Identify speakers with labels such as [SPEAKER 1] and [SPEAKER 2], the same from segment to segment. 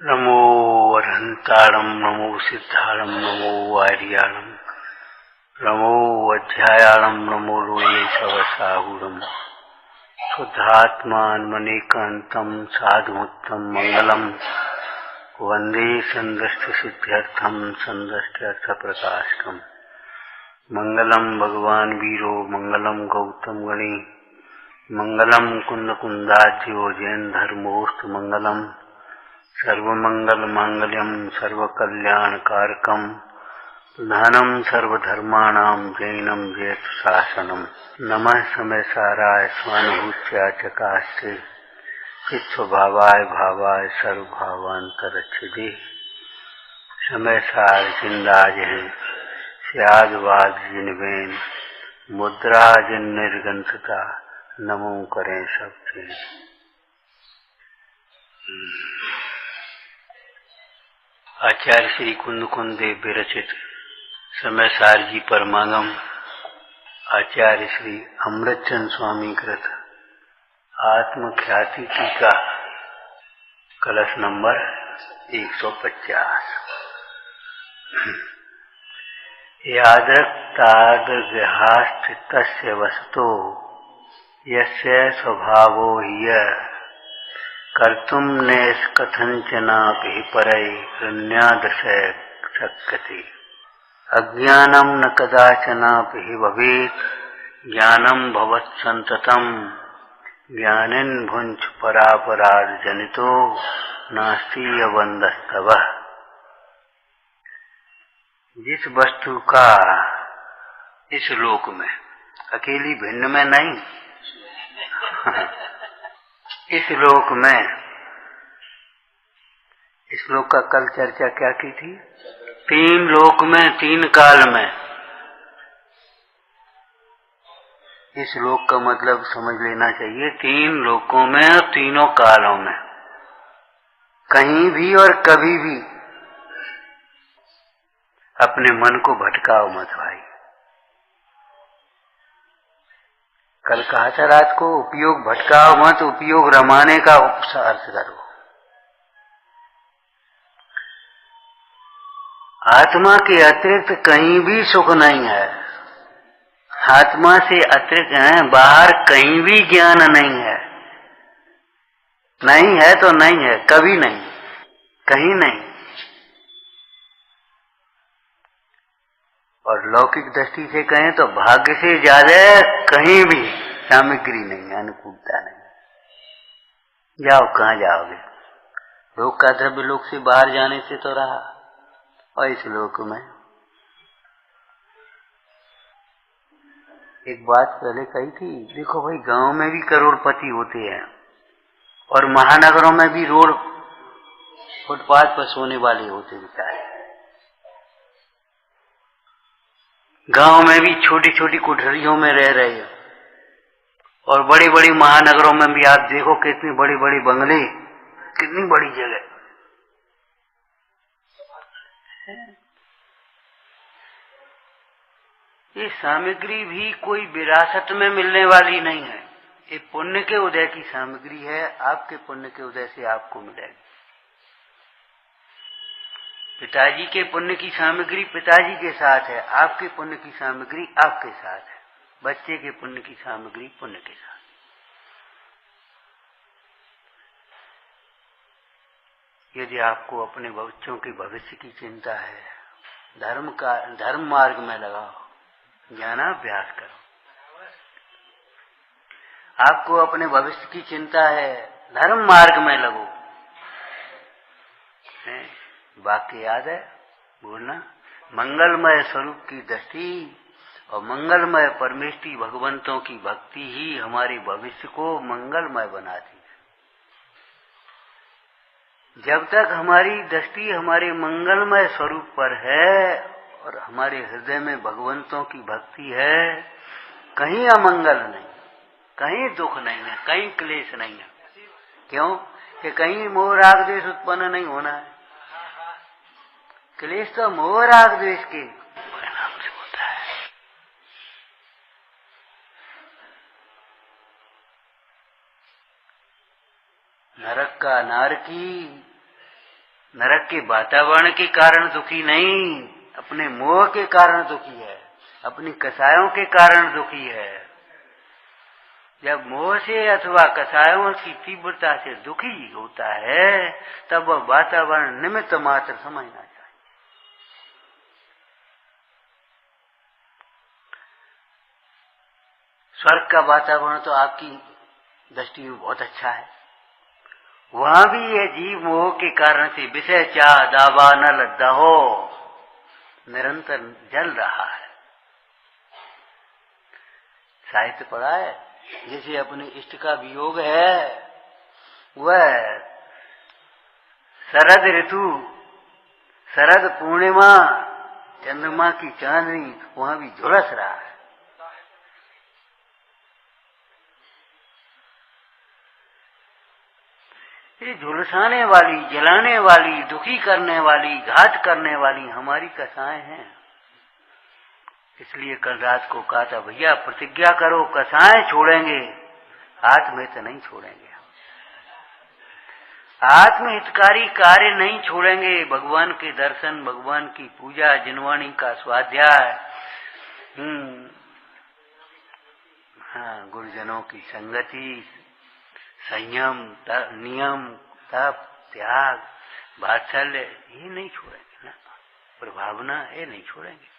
[SPEAKER 1] नमो अरहंताणं नमो सिद्धाणं नमो वार्याणं नमो अध्यायाणं नमो लोये सवसाहुरम् शुद्धात्मान्मनेकान्तं साधुमुत्तम मंगलम वंदे संदष्टसिद्ध्यर्थं संदष्ट्यर्थप्रकाशकम् मंगलम भगवान वीरो मंगलम गौतम गणे मंगलम कुंदकुंदाज्यो जैन धर्मोस्त मंगलम सर्वमंगल मांगल्यम सर्वकल्याणकारकम प्रधानम सर्वधर्माणां जैनम जयतु शासनम नमः समय साराय स्वानुभूत्या चकास्ते चित्स्वभावाय भावाय सर्वभावांतरच्छिदे समय सार जिंदाज हैं स्यादवाद जिनवेन मुद्रा जिन निर्गंथता नमो करें सबके। आचार्य श्री कुंद देव विरचित समय सार जी परमागम आचार्य श्री अमृतचंद स्वामी कृत आत्मख्याति टीका कलश नंबर 150। यादृक्तादृग्रहास्थितस्य वस्तु यस्य स्वभावो ह्य कर्तुं नैष्कथञ्चनापि परैरन्यादृशे शक्यते। अज्ञानं न कदाचनापि भवेत् ज्ञानं भवत्सन्ततं ज्ञानिन् भुञ्च परापरार्जनितो नास्ति यवन्दस्तवः। जिस वस्तु का इस लोक में अकेली भिन्न में नहीं इस लोक में, इस लोक का कल चर्चा क्या की थी? 3 लोक में 3 काल में। इस लोक का मतलब समझ लेना चाहिए 3 लोकों में और तीनों कालों में, कहीं भी और कभी भी अपने मन को भटकाओ मत भाई। कल कहा था रात को, उपयोग भटकाओ मत, उपयोग रमाने का उपसार्थ करो। आत्मा के अतिरिक्त कहीं भी सुख नहीं है। आत्मा से अतिरिक्त है, बाहर कहीं भी ज्ञान नहीं है। नहीं है तो नहीं है, कभी नहीं, कहीं नहीं। और लौकिक दृष्टि से कहें तो भाग्य से ज्यादा कहीं भी सामग्री नहीं, अनुकूलता नहीं। जाओ, कहाँ जाओगे? लोक का द्रव्य लोक से बाहर जाने से तो रहा, और इस लोक में एक बात पहले कही थी, देखो भाई, गांव में भी करोड़पति होते हैं और महानगरों में भी रोड फुटपाथ पर सोने वाले होते बेचारे। गांव में भी छोटी छोटी कोठरियों में रह रहे हैं, और बड़ी बड़ी महानगरों में भी आप देखो कितनी बड़ी बड़ी बंगले, कितनी बड़ी जगह। ये सामग्री भी कोई विरासत में मिलने वाली नहीं है, ये पुण्य के उदय की सामग्री है। आपके पुण्य के उदय से आपको मिलेगी। पिताजी के पुण्य की सामग्री पिताजी के साथ है, आपके पुण्य की सामग्री आपके साथ है, बच्चे के पुण्य की सामग्री पुण्य के साथ। यदि आपको अपने बच्चों के भविष्य की चिंता है, धर्म मार्ग में लगाओ, ज्ञानाभ्यास करो। आपको अपने भविष्य की चिंता है, धर्म मार्ग में लगो। वाक्य याद है, बोलना, मंगलमय स्वरूप की दृष्टि और मंगलमय परमेष्टि भगवंतों की भक्ति ही हमारे भविष्य को मंगलमय बनाती है। जब तक हमारी दृष्टि हमारे मंगलमय स्वरूप पर है और हमारे हृदय में भगवंतों की भक्ति है, कहीं अमंगल नहीं, कहीं दुख नहीं है, कहीं क्लेश नहीं है। क्यों? कि कहीं मोह राग द्वेष उत्पन्न नहीं होना है। क्लेश तो मोह राग द्वेष के परिणाम से होता है। नरक का नारकी, नरक के वातावरण के कारण दुखी नहीं, अपने मोह के कारण दुखी है, अपनी कसायों के कारण दुखी है। जब मोह से अथवा कसायों की तीव्रता से दुखी होता है, तब वह वातावरण निमित्त मात्र समझना चाहिए। स्वर्ग का वातावरण तो आपकी दृष्टि में बहुत अच्छा है। वहां भी ये जीव मोह के कारण से विषय चाह दावानल दहो निरंतर जल रहा है। साहित्य पढ़ा है, जैसे अपने इष्ट का वियोग है, वह शरद ऋतु, शरद पूर्णिमा, चंद्रमा की चांदनी वहां भी झुलस रहा है। ये झुलसाने वाली, जलाने वाली, दुखी करने वाली, घात करने वाली हमारी कसाएं हैं। इसलिए कल रात को कहा था, भैया प्रतिज्ञा करो, कसाएं छोड़ेंगे, आत्महित नहीं छोड़ेंगे। आत्महितकारी कार्य नहीं छोड़ेंगे। भगवान के दर्शन, भगवान की पूजा, जिनवाणी का स्वाध्याय, हाँ, गुरुजनों की संगति, संयम, नियम, तप, त्याग, वात्सल्य, ये नहीं छोड़ेंगे ना। प्रभावना ये नहीं छोड़ेंगे।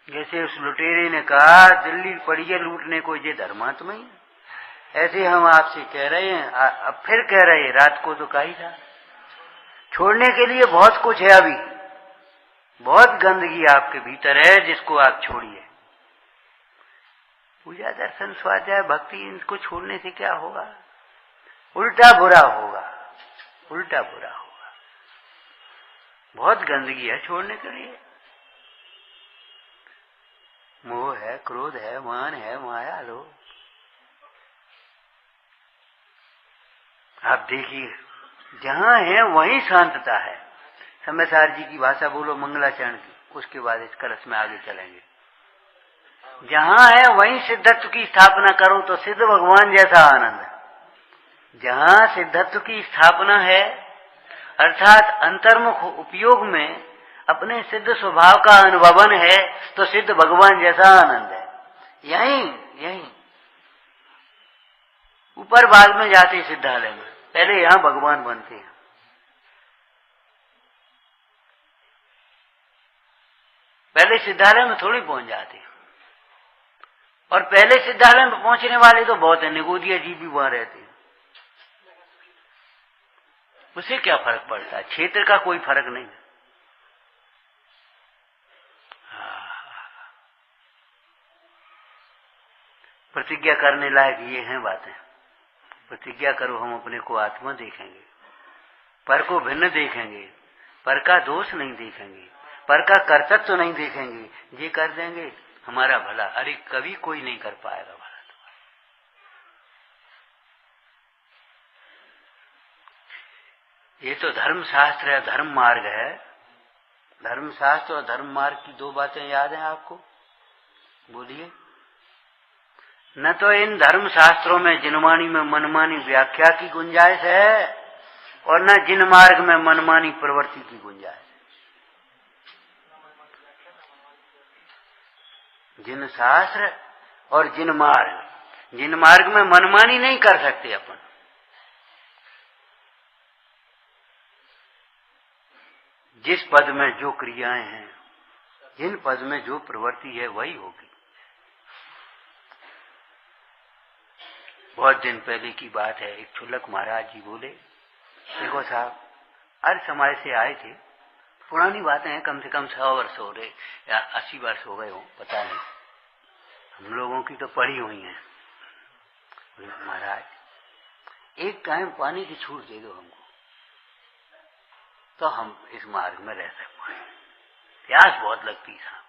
[SPEAKER 1] जैसे उस लुटेरे ने कहा, दिल्ली पड़ी है लूटने को, ये धर्मात्मा ही, ऐसे हम आपसे कह रहे हैं, अब फिर कह रहे हैं, रात को तो कहा ही था। छोड़ने के लिए बहुत कुछ है, अभी बहुत गंदगी आपके भीतर है, जिसको आप छोड़िए। पूजा, दर्शन, स्वाध्याय, भक्ति, इनको छोड़ने से क्या होगा? उल्टा बुरा होगा, उल्टा बुरा होगा। बहुत गंदगी है छोड़ने के लिए। मोह है, क्रोध है, मान है, माया लो। आप देखिए, जहां है वहीं शांतता है। समयसार जी की भाषा बोलो, मंगलाचरण की, उसके बाद इस कलश में आगे चलेंगे। जहां है वहीं सिद्धत्व की स्थापना करो तो सिद्ध भगवान जैसा आनंद है। जहां सिद्धत्व की स्थापना है, अर्थात अंतर्मुख उपयोग में अपने सिद्ध स्वभाव का अनुभवन है, तो सिद्ध भगवान जैसा आनंद है। यहीं ऊपर बाद में जाते सिद्धालय में, पहले यहां भगवान बनते हैं। पहले सिद्धालय में थोड़ी पहुंच जाते हैं। और पहले सिद्धालय में पहुंचने वाले तो बहुत है, निगोदिया जी भी वहां रहते हैं। उसे क्या फर्क पड़ता है? क्षेत्र का कोई फर्क नहीं। प्रतिज्ञा करने लायक ये हैं बातें। प्रतिज्ञा करो, हम अपने को आत्मा देखेंगे, पर को भिन्न देखेंगे, पर का दोष नहीं देखेंगे, पर का कर्तव्य नहीं देखेंगे। ये कर देंगे हमारा भला। अरे कभी कोई नहीं कर पाएगा भला। ये तो धर्म शास्त्र है, धर्म मार्ग है। धर्म शास्त्र और धर्म मार्ग की दो बातें याद हैं आपको? बोलिए। न तो इन धर्म शास्त्रों में जिनवाणी में मनमानी व्याख्या की गुंजाइश है, और न जिन मार्ग में मनमानी प्रवृत्ति की गुंजाइश है। जिन शास्त्र और जिन मार्ग, जिन मार्ग में मनमानी नहीं कर सकते अपन। जिस पद में जो क्रियाएं हैं, जिन पद में जो प्रवृत्ति है, वही होगी। बहुत दिन पहले की बात है, एक छुल्लक महाराज जी बोले, देखो साहब, अर्थ समाज से आए थे, पुरानी बातें हैं, कम से कम 100 वर्ष हो रहे या 80 वर्ष हो गए हो, पता नहीं, हम लोगों की तो पड़ी हुई है। महाराज, एक टाइम पानी की छूट दे दो हमको, तो हम इस मार्ग में रह सकते हैं। प्यास बहुत लगती है।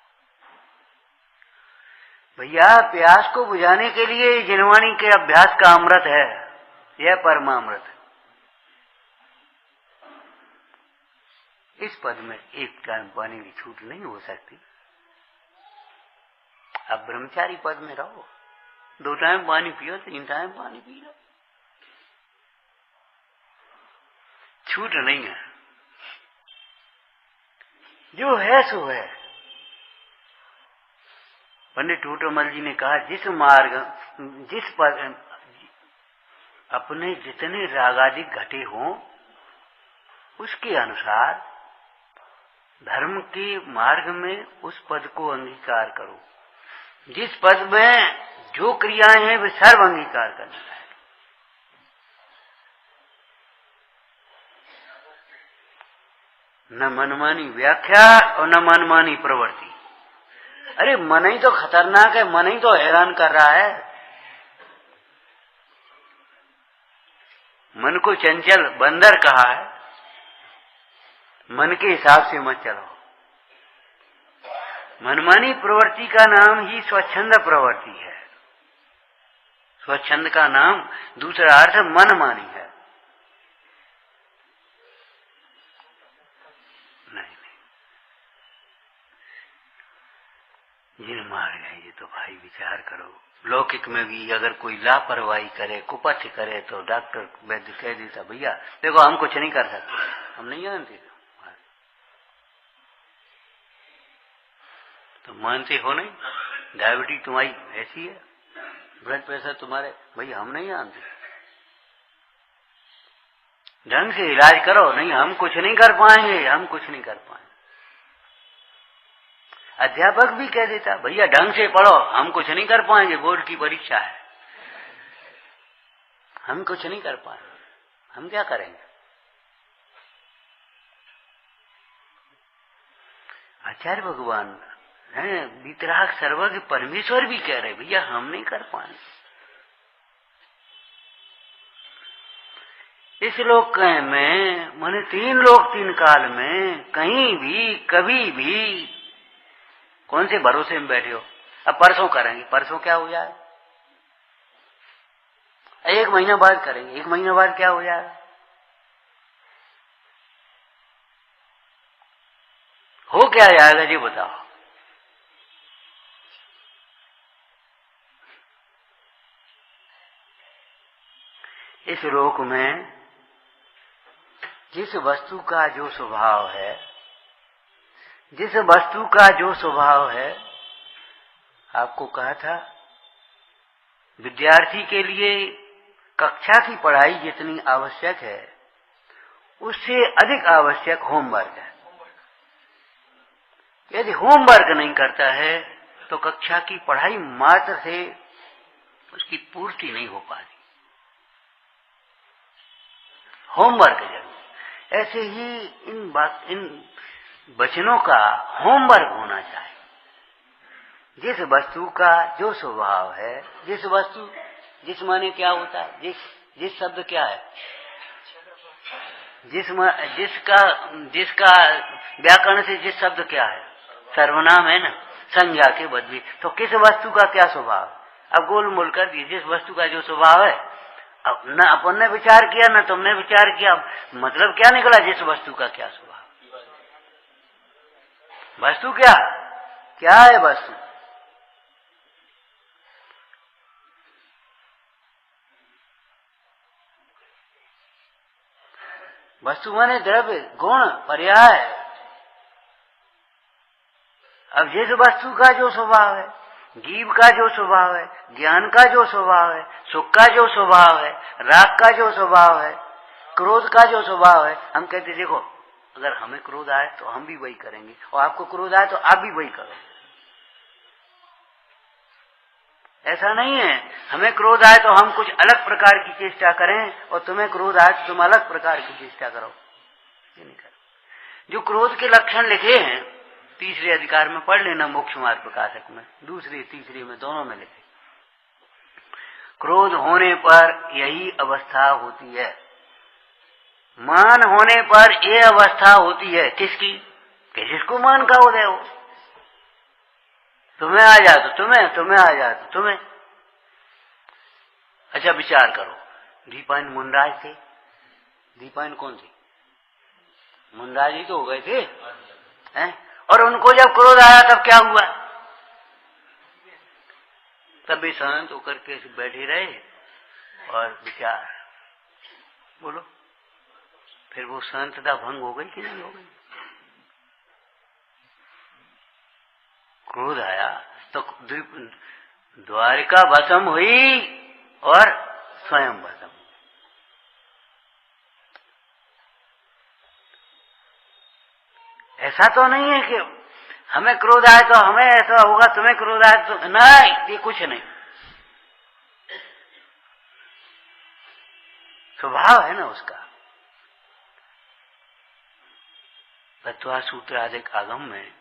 [SPEAKER 1] भैया, प्यास को बुझाने के लिए जिनवाणी के अभ्यास का अमृत है, यह परमामृत। इस पद में एक टाइम पानी की छूट नहीं हो सकती। अब ब्रह्मचारी पद में रहो, 2 टाइम पानी पियो, 3 टाइम पानी पी लो। छूट नहीं है, जो है सो है। पंडित टूटोमल जी ने कहा जिस मार्ग जिस पर अपने जितने रागादि घटे हों उसके अनुसार धर्म के मार्ग में उस पद को अंगीकार करो। जिस पद में जो क्रियाएं हैं वे सर्व अंगीकार करना है। न मनमानी व्याख्या और न मनमानी प्रवृत्ति। अरे मन ही तो खतरनाक है, मन ही तो हैरान कर रहा है। मन को चंचल बंदर कहा है, मन के हिसाब से मत चलो। मनमानी प्रवृत्ति का नाम ही स्वच्छंद प्रवृत्ति है। स्वच्छंद का नाम दूसरा अर्थ मनमानी है। नहीं, जिन मार्ग है ये तो भाई विचार करो। लौकिक में भी अगर कोई लापरवाही करे, कुपथ करे तो डॉक्टर वैद्य कह देता भैया देखो हम कुछ नहीं कर सकते, हम नहीं जानते। तो मानते हो नहीं, डायबिटीज तुम्हारी ऐसी है, ब्लड प्रेशर तुम्हारे, भैया हम नहीं जानते, ढंग से इलाज करो। नहीं हम कुछ नहीं कर पाएंगे, हम कुछ नहीं कर पाएंगे। अध्यापक भी कह देता भैया ढंग से पढ़ो, हम कुछ नहीं कर पाएंगे, बोर्ड की परीक्षा है, हम कुछ नहीं कर पाएंगे, हम क्या करेंगे। आचार्य भगवान है वितराग सर्वज्ञ परमेश्वर भी कह रहे भैया हम नहीं कर पाएंगे। इस लोक में माने 3 लोक 3 काल में कहीं भी कभी भी कौन से भरोसे में बैठे हो। अब परसों करेंगे, परसों क्या हो जाए, 1 महीना बाद करेंगे, 1 महीना बाद क्या हो जाए, हो क्या जाएगा जी बताओ। इस लोक में जिस वस्तु का जो स्वभाव है, जिस वस्तु का जो स्वभाव है, आपको कहा था विद्यार्थी के लिए कक्षा की पढ़ाई जितनी आवश्यक है उससे अधिक आवश्यक होमवर्क है। यदि होमवर्क नहीं करता है तो कक्षा की पढ़ाई मात्र से उसकी पूर्ति नहीं हो पाती। होमवर्क जरूर। ऐसे ही इन वचनों का होमवर्क होना चाहिए। जिस वस्तु का जो स्वभाव है, जिस वस्तु, जिस माने क्या होता है, जिस शब्द क्या है, जिसका व्याकरण से जिस शब्द क्या है, सर्वनाम है ना, संज्ञा के बदले। तो किस वस्तु का क्या स्वभाव, अब गोल मोल कर दिए, जिस वस्तु का जो स्वभाव है। अब न अपन ने विचार किया न तुमने विचार किया, मतलब क्या निकला, जिस वस्तु का क्या स्वभाव। वस्तु क्या क्या है, वस्तु वस्तु माने द्रव्य, गुण, पर्याय। अब जिस वस्तु का जो स्वभाव है, जीव का जो स्वभाव है, ज्ञान का जो स्वभाव है, सुख का जो स्वभाव है, राग का जो स्वभाव है, क्रोध का जो स्वभाव है, हम कहते देखो अगर हमें क्रोध आए तो हम भी वही करेंगे, और आपको क्रोध आए तो आप भी वही करो। ऐसा नहीं है हमें क्रोध आए तो हम कुछ अलग प्रकार की चेष्टा करें और तुम्हें क्रोध आए तो तुम अलग प्रकार की चेष्टा करो, ये नहीं करो। जो क्रोध के लक्षण लिखे हैं 3रे अधिकार में पढ़ लेना, मोक्ष मार्ग प्रकाशक में, 2रे 3रे में, दोनों में लिखे। क्रोध होने पर यही अवस्था होती है, मान होने पर यह अवस्था होती है। किसकी, कि जिसको मान का उदय हो। तुम्हें आ जा तो तुम्हें आ जा तो तुम्हें। अच्छा विचार करो, दीपायन मुनराज थे, दीपायन कौन थे, मुनराज ही तो हो गए थे हैं? और उनको जब क्रोध आया तब क्या हुआ, तब भी शांत होकर के बैठे रहे और विचार, बोलो फिर वो शांतता भंग हो गई कि नहीं हो गई? क्रोध आया तो द्वारिका भस्म हुई और स्वयं भस्म। ऐसा तो नहीं है कि हमें क्रोध आए तो हमें ऐसा होगा, तुम्हें क्रोध आए तो नहीं, ये कुछ नहीं। स्वभाव है ना उसका। तत्वा सूत्र आदि आगम में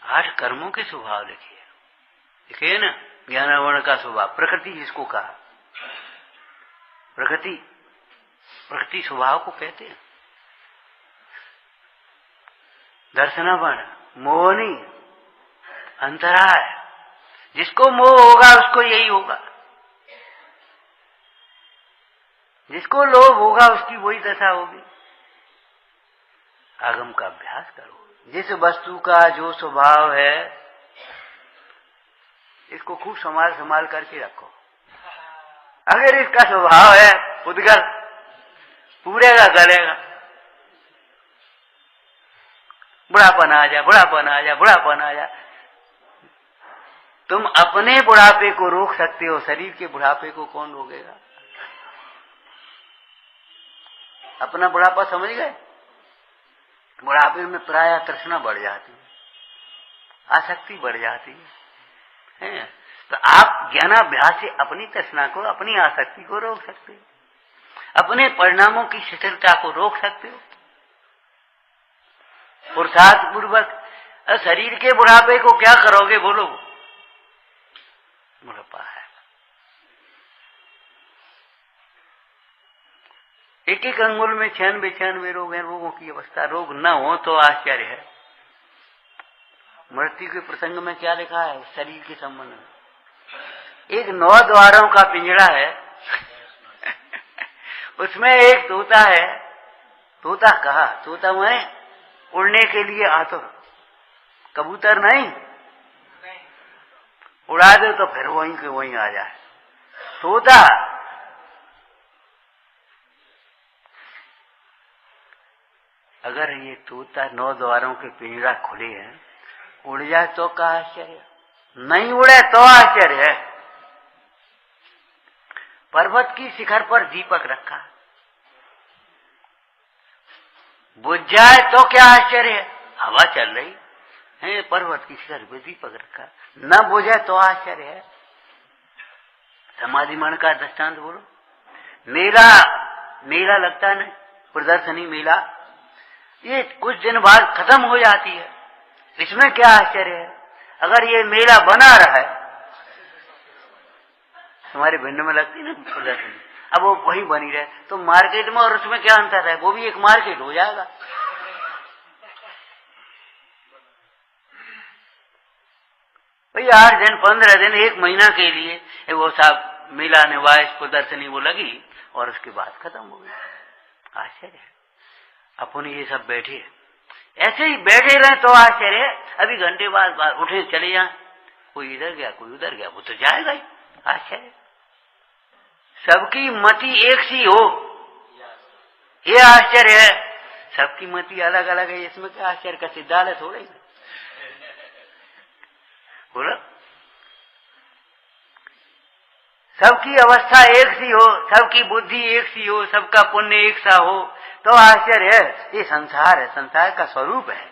[SPEAKER 1] 8 कर्मों के स्वभाव लिखिए ना। ज्ञानावरण का स्वभाव, प्रकृति जिसको कहा, प्रकृति स्वभाव को कहते हैं। दर्शनावरण मोहनी, अंतराय, जिसको मोह होगा उसको यही होगा, जिसको लोभ होगा उसकी वही दशा होगी। आगम का अभ्यास करो। जिस वस्तु का जो स्वभाव है इसको खूब संभाल करके रखो। अगर इसका स्वभाव है उद्गल, पूरेगा गलेगा, बुढ़ापन आ जा। तुम अपने बुढ़ापे को रोक सकते हो, शरीर के बुढ़ापे को कौन रोकेगा? अपना बुढ़ापा समझ गए? बुढ़ापे में प्राय तृष्णा बढ़ जाती है, आसक्ति बढ़ जाती है। तो आप ज्ञानाभ्यास से अपनी तृष्णा को, अपनी आसक्ति को रोक सकते हो, अपने परिणामों की शिथिलता को रोक सकते हो पुरुषार्थ पूर्वक। शरीर के बुढ़ापे को क्या करोगे बोलो? बुढ़ापा है, एक अंगुल में 96 रोग हैं। रोगों की अवस्था, रोग न हो तो आश्चर्य है। मृत्यु के प्रसंग में क्या लिखा है शरीर के संबंध में? एक 9 द्वारों का पिंजड़ा है उसमें एक तोता है। तोता कहा, तोता मैं उड़ने के लिए आतुर, कबूतर नहीं, उड़ा दे तो फिर वहीं के वहीं आ जाए। तोता अगर ये तोता 9 द्वारों के पिंजरा खुले हैं, उड़ जाए तो क्या आश्चर्य, नहीं उड़े तो आश्चर्य है। पर्वत की शिखर पर दीपक रखा, बुझ जाए तो क्या आश्चर्य है, हवा चल रही है, पर्वत की शिखर पर दीपक रखा, न बुझे तो आश्चर्य है। समाधि मन का दृष्टांत बोलो। मेला लगता है ना, प्रदर्शनी मेला, ये कुछ दिन बाद खत्म हो जाती है, इसमें क्या आश्चर्य है? अगर ये मेला बना रहा है, हमारे भिंड में लगती ना प्रदर्शनी, अब वो वही बनी रहे तो मार्केट में और उसमें क्या अंतर है? वो भी एक मार्केट हो जाएगा। भाई 8 दिन 15 दिन 1 महीना के लिए वो साहब मेला निवास प्रदर्शनी वो लगी और उसके बाद खत्म हो गई। आश्चर्य है। अपन ये सब बैठे ऐसे ही बैठे रहे तो आश्चर्य है। अभी घंटे बाद उठे चले जाए, कोई इधर गया कोई उधर गया, वो तो जाएगा ही। आश्चर्य। सबकी मति एक सी हो, ये आश्चर्य है। सबकी मति अलग अलग है, इसमें क्या आश्चर्य का सिद्धांत थोड़े ही बोला। सबकी अवस्था एक सी हो, सबकी बुद्धि एक सी हो, सबका पुण्य एक सा हो तो आश्चर्य है। ये संसार है, संसार का स्वरूप है।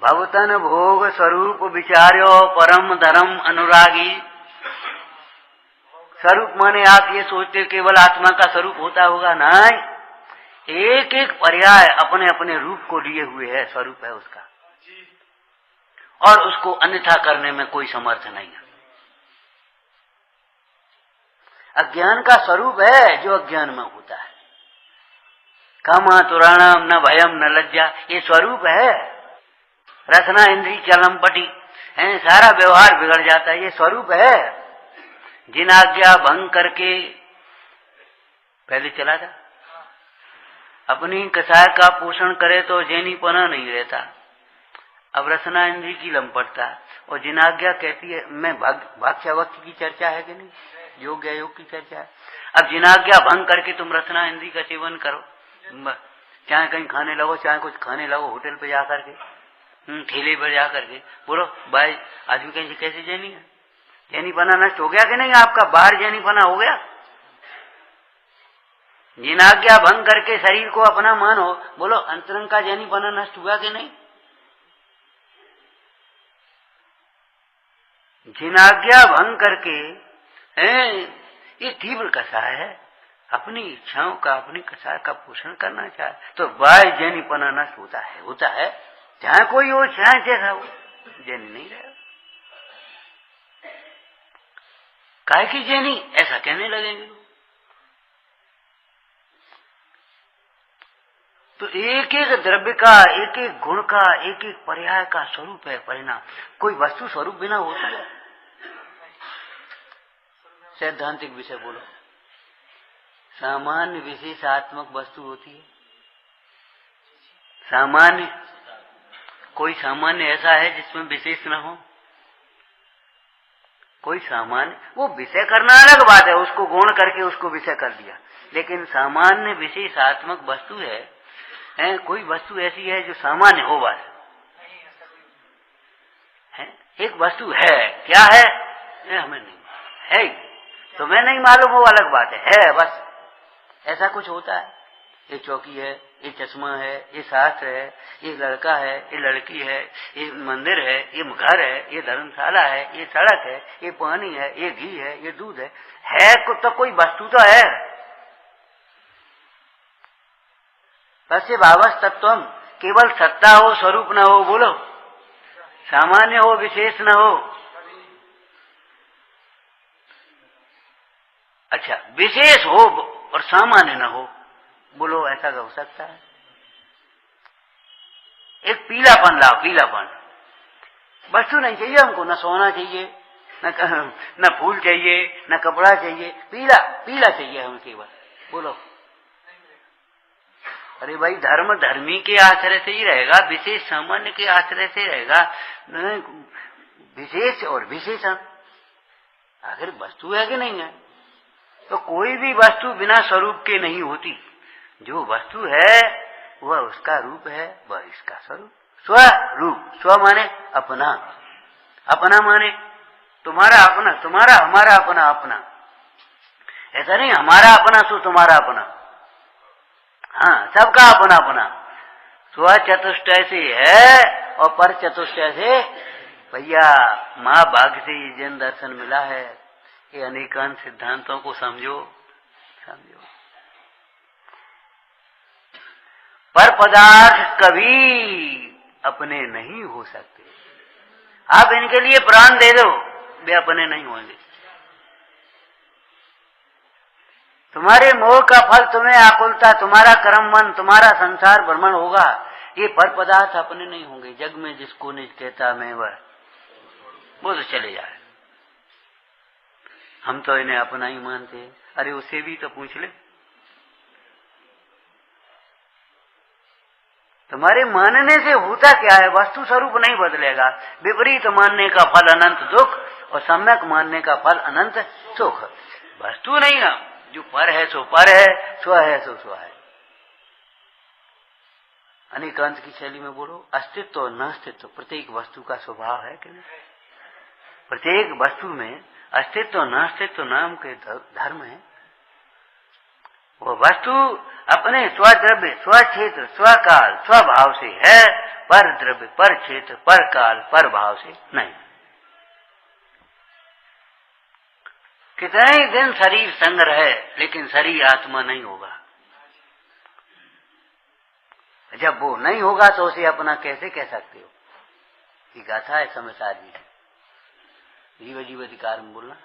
[SPEAKER 1] भवतन भोग स्वरूप विचार्यो परम धर्म अनुरागी। स्वरूप माने आप ये सोचते केवल आत्मा का स्वरूप होता होगा, नहीं, एक एक पर्याय अपने अपने रूप को लिए हुए है, स्वरूप है उसका, और उसको अन्यथा करने में कोई समर्थ नहीं है। अज्ञान का स्वरूप है जो अज्ञान में होता है। कामातुराणाम न भयम न लज्जा, ये स्वरूप है। रसना इंद्री चलमपटी है, सारा व्यवहार बिगड़ जाता है, ये स्वरूप है। जिन आज्ञा भंग करके पहले चला था, अपनी कसाय का पोषण करे तो जैनी पना नहीं रहता। अब रसना इंद्री की लंपटता, और जिन आज्ञा कहती है, मैं भाग्यवक्ति की चर्चा है कि नहीं, योग योग की चर्चा है। अब जिन आज्ञा भंग करके तुम रसना इंद्री का सेवन करो चाहे कहीं खाने लगो, चाहे कुछ खाने लगो होटल पे जा करके, ठेले पर जा करके, बोलो भाई आदमी कैसे जैनी है? जैनीपना नष्ट हो गया कि नहीं आपका? बाहर जैनीपना हो गया? जिन आज्ञा भंग करके शरीर को अपना मानो, बोलो अंतरंग का जैनीपना नष्ट हुआ कि नहीं? जिन आज्ञा भंग करके ये तीव्र कषाय है, अपनी इच्छाओं का, अपनी कषाय का पोषण करना चाहे तो बाह्य जैनीपना नष्ट होता है। चाहे कोई हो, चाहे जैसा हो, जैनी नहीं रहेगा। काहे की जैनी? ऐसा कहने लगेंगे तो एक एक द्रव्य का, एक एक गुण का, एक एक पर्याय का स्वरूप है परिणाम। कोई वस्तु स्वरूप बिना होती है? सैद्धांतिक विषय बोलो। सामान्य विशेषात्मक वस्तु होती है। सामान्य, कोई सामान्य ऐसा है जिसमें विशेष न हो? कोई सामान्य, वो विषय करना अलग बात है, उसको गौण करके उसको विषय कर दिया। लेकिन सामान्य विशेषात्मक वस्तु है, कोई वस्तु ऐसी है जो सामान्य हो बस है। एक वस्तु है, क्या है? हमें नहीं है, तुम्हें नहीं मालूम हो अलग बात है बस। ऐसा कुछ होता है? ये चौकी है, ये चश्मा है, ये शास्त्र है, ये लड़का है, ये लड़की है, ये मंदिर है, ये घर है, ये धर्मशाला है, ये सड़क है, ये पानी है, ये घी है, ये दूध है तो कोई वस्तु तो है। तस्य भावस्तत्वम, केवल सत्ता हो, स्वरूप न हो, बोलो सामान्य हो, विशेष न हो। अच्छा, विशेष हो और सामान्य न हो, बोलो ऐसा हो सकता है? एक पीलापन लाओ, पीलापन वस्तु नहीं चाहिए हमको, न सोना चाहिए, न फूल चाहिए, न कपड़ा चाहिए, पीला पीला चाहिए हमें केवल, बोलो। अरे भाई, धर्म धर्मी के आश्रय से ही रहेगा, विशेष सामान्य के आश्रय से रहेगा, विशेष और विशेषण। आखिर वस्तु है कि नहीं है? तो कोई भी वस्तु बिना स्वरूप के नहीं होती। जो वस्तु है वह उसका रूप है, वह इसका स्वरूप। स्वरूप, स्व माने अपना, अपना माने तुम्हारा अपना, तुम्हारा हमारा अपना, अपना ऐसा नहीं हमारा अपना सो तुम्हारा अपना, हाँ सबका अपना अपना। स्व चतुष्टय से है और पर चतुष्टय से, भैया महाभाग्य से ये जन दर्शन मिला है। ये अनेकांत सिद्धांतों को समझो, समझो। पर पदार्थ कभी अपने नहीं हो सकते। आप इनके लिए प्राण दे दो, वे अपने नहीं होंगे। तुम्हारे मोह का फल तुम्हें आकुलता, तुम्हारा कर्म मन, तुम्हारा संसार भ्रमण होगा। ये पर पदार्थ अपने नहीं होंगे। जग में जिसको निज कहता मैं वह, वो तो चले जाए। हम तो इन्हें अपना ही मानते हैं। अरे उसे भी तो पूछ ले। तुम्हारे मानने से होता क्या है? वस्तु स्वरूप नहीं बदलेगा। विपरीत मानने का फल अनंत दुख और सम्यक मानने का फल अनंत सुख। वस्तु नहीं है, जो पर है सो पर है, स्व है सो स्व है। अनेकांत की शैली में बोलो, अस्तित्व और नास्तित्व प्रत्येक वस्तु का स्वभाव है कि नहीं? प्रत्येक वस्तु में अस्तित्व और नास्तित्व नाम के धर्म है। वो वस्तु अपने स्वद्रव्य, स्वक्षेत्र, स्वकाल, स्वभाव से है, पर द्रव्य, पर क्षेत्र, पर काल, पर भाव से नहीं। कितने ही दिन शरीर संग रहे, लेकिन शरीर आत्मा नहीं होगा। जब वो नहीं होगा तो उसे अपना कैसे कह सकते हो? ये गाथा है समझदार जी, जीव जीव अधिकार में बोलना।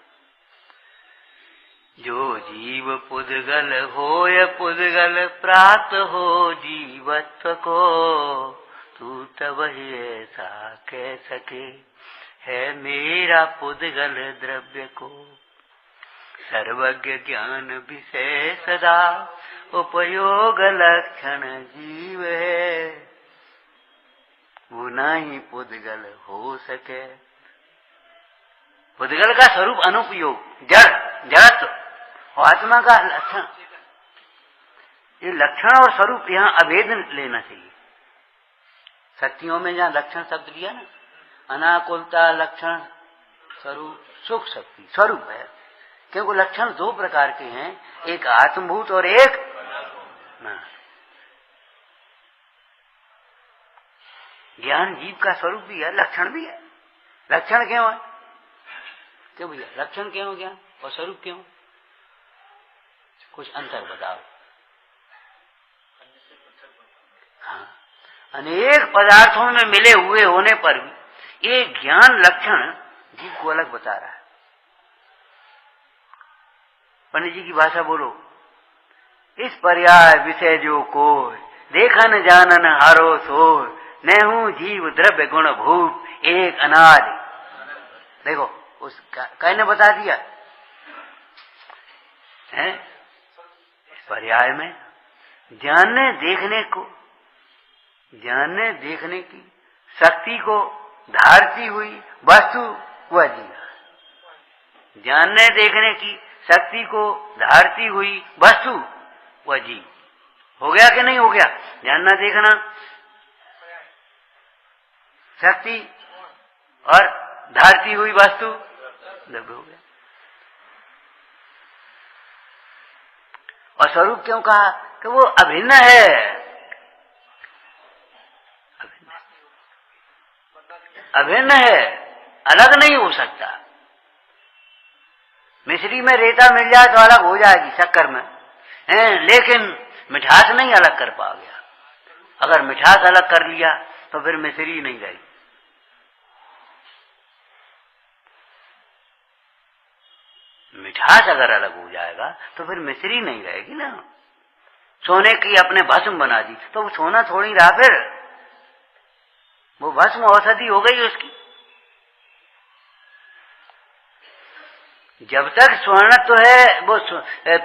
[SPEAKER 1] जो जीव पुद्गल होय पुद्गल प्राप्त हो जीवत्व को, तू तब ही ऐसा कह सके है मेरा पुद्गल द्रव्य को। सर्वज्ञ ज्ञान विषय सदा उपयोग लक्षण जीव है, वो नहीं पुद्गल हो सके। पुद्गल का स्वरूप अनुपयोग, जड़, जड़त्व, और आत्मा का लक्षण ये लक्षण और स्वरूप यहाँ अभेद लेना चाहिए। शक्तियों में जहाँ लक्षण शब्द लिया ना, अनाकुलता लक्षण स्वरूप, सुख शक्ति स्वरूप है, क्योंकि लक्षण दो प्रकार के हैं, एक आत्मभूत और एक ज्ञान जीव का स्वरूप भी है, लक्षण भी है। लक्षण क्यों है? क्यों भैया लक्षण क्यों ज्ञान और स्वरूप क्यों? कुछ अंतर बताओ। हाँ, अनेक पदार्थों में मिले हुए होने पर भी ये ज्ञान लक्षण जीव को अलग बता रहा है। पंडित जी की भाषा बोलो, इस पर्याय विषय जो को देखन जानन हारो सो, नेहू जीव द्रव्य गुण भूप एक अनादि। देखो उस कहने बता दिया है। इस पर्याय में जानने देखने की शक्ति को धारती हुई वस्तु वह जीव। जानने देखने की शक्ति को धारती हुई वस्तु वह जीव। हो गया कि नहीं हो गया? जानना देखना शक्ति और धारती हुई वस्तु द्रव्य हो गया। और स्वरूप क्यों कहा? कि वो अभिन्न है। अभिन्न है, अलग नहीं हो सकता। मिश्री में रेता मिल जाए तो अलग हो जाएगी शक्कर में, लेकिन मिठास नहीं अलग कर पा गया। अगर मिठास अलग कर लिया तो फिर मिश्री नहीं रही। मिठास अगर अलग हो जाएगा तो फिर मिश्री नहीं रहेगी ना। सोने की अपने भस्म बना दी तो वो सोना थोड़ी रहा, फिर वो भस्म औषधि हो गई उसकी। जब तक स्वर्ण तो है, वो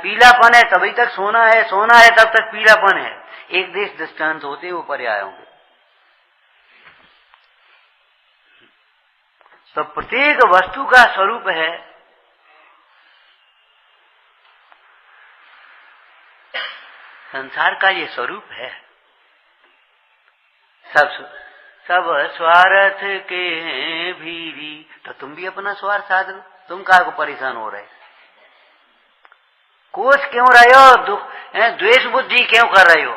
[SPEAKER 1] पीलापन है तभी तक सोना है, सोना है तब तक पीलापन है। एक देश दृष्टांत होते वो पर्याय होंगे। तो प्रत्येक वस्तु का स्वरूप है। संसार का ये स्वरूप है। सब स्वार्थ के भीरी, तो तुम भी अपना स्वार्थ साध लो। तुम काहे को परेशान हो रहे? कोष क्यों रहे हो? दुख द्वेष बुद्धि क्यों कर रहे हो?